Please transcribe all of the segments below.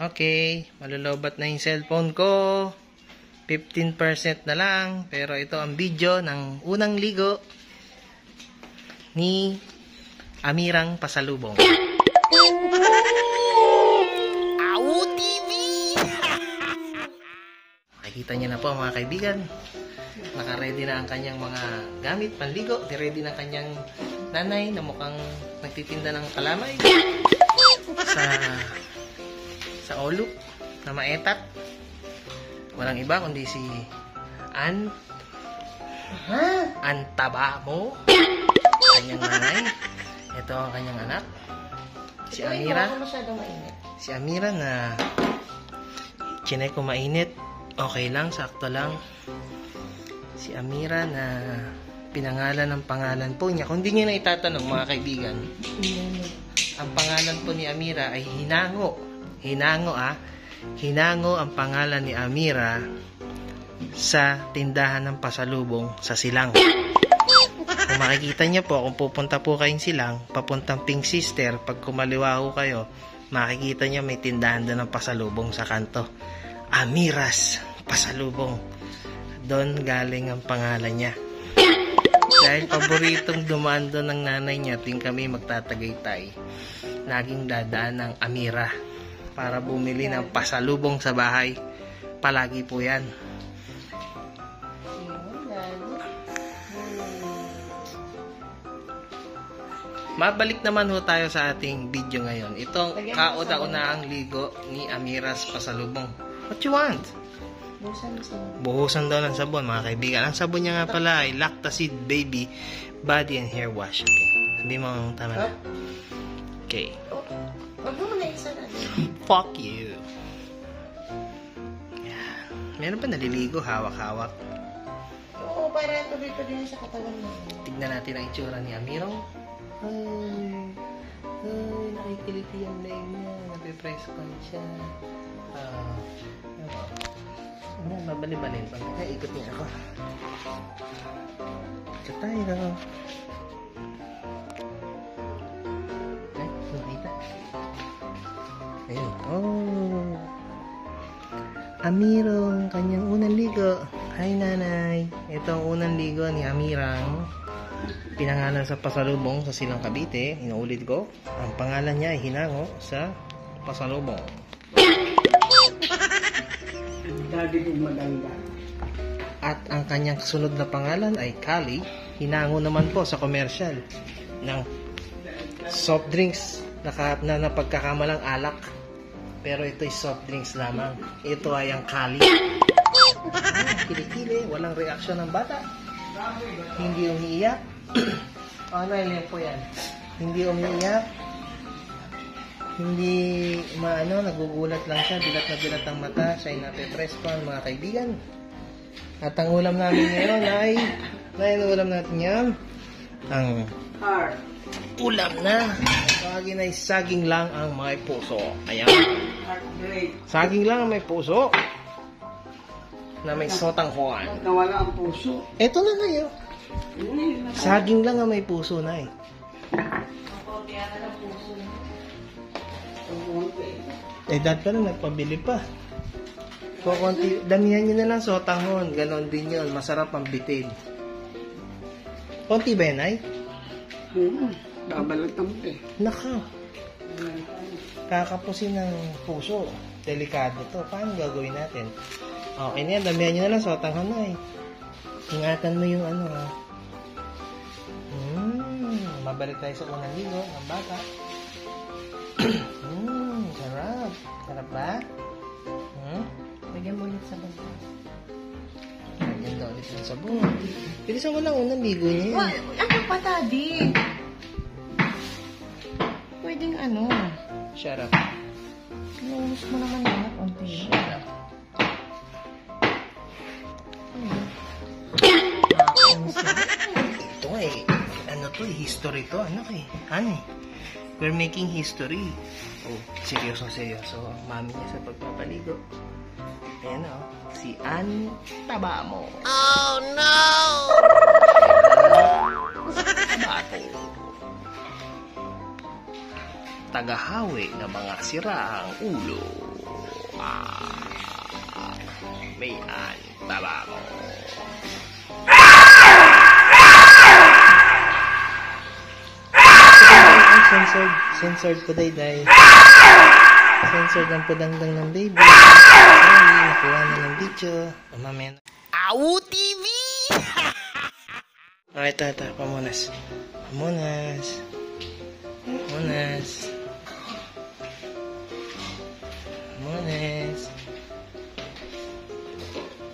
Okay, malulobat na yung cellphone ko. 15% na lang. Pero ito ang video ng unang ligo ni Amirang Pasalubong. Awu TV! Makikita niyo na po mga kaibigan. Naka-ready na ang kanyang mga gamit, panligo. Ready na kanyang nanay na mukhang nagtitinda ng kalamay. Sa oluk na maetat. Walang iba kundi si Antabamo, kanyang nanay. Ito ang kanyang anak, si Amira. Si Amira na chinay ko mainit. Okay lang, sakto lang. Si Amira na pinangalan ng pangalan po niya. Kung di niyo na itatanong mga kaibigan, ang pangalan po ni Amira ay Hinango. Hinango ang pangalan ni Amira sa tindahan ng pasalubong sa Silang. Kung makikita niyo po, kung pupunta po kayong Silang, papuntang Pink Sister, pag kumaliwa ho kayo, makikita niyo may tindahan doon ng pasalubong sa kanto. Amira's Pasalubong. Doon galing ang pangalan niya. Dahil paboritong dumaan doon ng nanay niya tuwing kami magtatagaytay, laging dadaan ng Amira para bumili ng pasalubong sa bahay. Palagi po yan. Mabalik naman ho tayo sa ating video ngayon. Itong kauna-unahang ligo ni Amira's Pasalubong. What you want? Buhusan daw ng sabon mga kaibigan. Ang sabon niya nga pala ay Lactacid Baby Body and Hair Wash. Okay. Sabi mo tama na. Okay. Fuck you. Yeah. Meron pa naliligo, hawak-hawak. Oo, para tuloy-tuloy sa katawan mo. Tignan natin ang itsura ni Amirong. Ay, nakikiliti yung leg niya. Napipress ko siya. Babali-balin pa. Ay, ikot niya ako. Ikot tayo. Ay, nakita. Ayun. Oh. Amirong, kanyang unang ligo. Hi, nanay. Ito ang unang ligo ni Amirang. Pinangalan sa pasalubong sa Silang Cavite. Inuulit ko. Ang pangalan niya ay Hinango sa pasalubong. At ang kanyang kasunod na pangalan ay Kali. Hinango naman po sa commercial ng soft drinks na napagkakamalang alak. Pero ito ay soft drinks lamang. Ito ay ang Kali. Kilikili, walang reaksyon ng bata. Hindi umiiyak. Ano yan po yan? Hindi umiiyak. Hindi nagugulat lang siya. Dilat na dilat ang mata. Siya ay nape-press pa mga kaibigan. At ang ulam namin ngayon ay ulam natin yan. Ang ulam na. Tawagin ay saging lang ang may puso. Ayan. Saging lang ang may puso. Na may sotanghon. Nawala ang puso. Ito na kayo. Saging lang ang may puso na eh. Dad ka na nagpabili pa. Kukunti, damihan nyo na lang sotanghon. Ganon din yun. Masarap ang bitin. Konti ba yan ay? Babalot ang pe. Naka. Kakapusin ng puso. Delikado to. Paano gagawin natin? Okay na yan. Damihan nyo na lang sotanghon na eh. Ingatan mo yung ano ha. Mabalik tayo sa unang ligo ng bata. Sarap. Sarap ba? Lagyan mo ulit sabon. Lagyan na ulit ng sabon. Bilisan mo lang unang ligo niya. Ano pa, Daddy? Pwedeng ano? Shut up. Inuulos mo naman yan. Konti. Shut up. Ito eh. Ano to eh. History to. Ano eh. Ano eh. We're making history. Oh, seryoso. Mami niya sa pagpapaligo. Ayan o. Si Antabamo. Oh no! Bato. tagahawi ng mga siraang ulo. Mayan, tabako. Censored po, Dayday. Censored ang padangdang ng baby. Sorry, nakuha na ng video. Mamaya na. AWU TV! Okay, ito. Pamunas.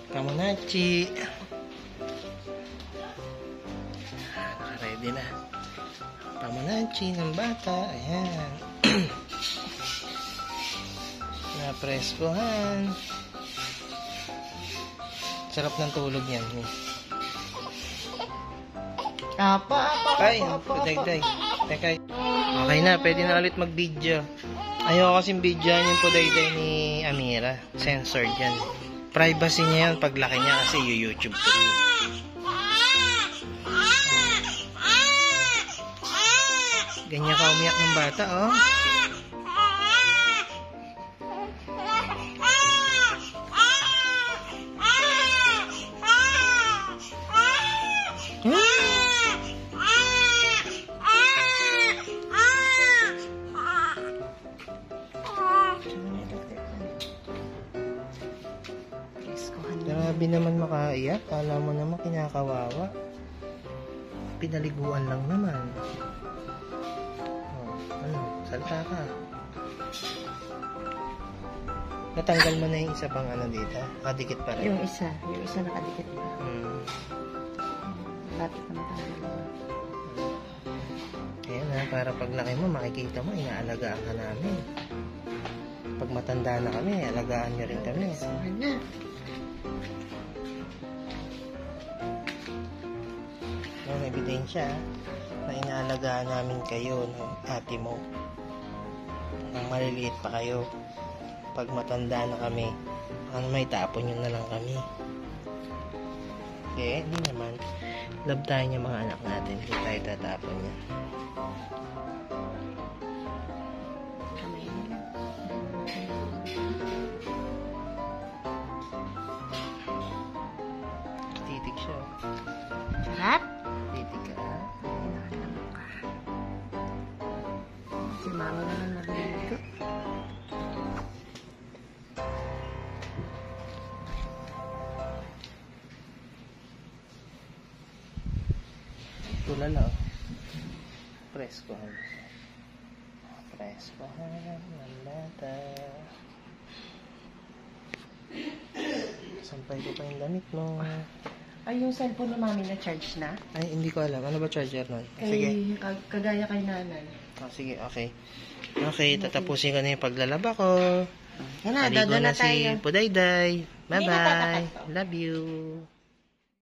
Pamunachi. Naka-ready na. Pamunachi ng bata. Ayan. Napreskohan. Sarap ng tulog yan. Ay, Dayday. Teka. Okay na, pwede na ulit mag-video. Ayoko kasing videoan yung Dayday ni Amira. Censored yan. Privacy niya yan paglaki niya kasi YouTube ko. Ganyan ka umiyak ng bata, oh. Grabe naman makaiyak. Kala mo naman kinakawawa. Pinaliguan lang naman. Oh, ano? Salta ka. Natanggal mo na yung isa pang ano dito? Nakadikit pa rin? Yung isa nakadikit pa. Lapit na matanggal. Ayan ha, para paglaki mo, makikita mo, inaalagaan ka namin. Pag matanda na kami, alagaan nyo rin kami. Sana. Yung ebidensya na inaalagaan namin kayo ng ate mo. Nang maliliit pa kayo. Pag matanda na kami, may tapon nyo na lang kami. Okay, hindi naman. Love tayo niya mga anak natin. Hindi tayo tatapon niya. Titig siya. Sarap? Titig ka. Si mama naman magliligo. Tulala, oh. Preskohan. Preskohan ng bata. Sampay ko pa yung damit mo. Ay, yung cellphone ni mami na charge na? Ay, hindi ko alam. Ano ba charger nun? Sige. Kagaya kay nanay. Oh, sige, okay. Okay, tatapusin ko na yung paglalaba ko. Yan na, Aligo dada na na tayo. si Dayday. Hindi na Bye-bye. tatapat to. Love you.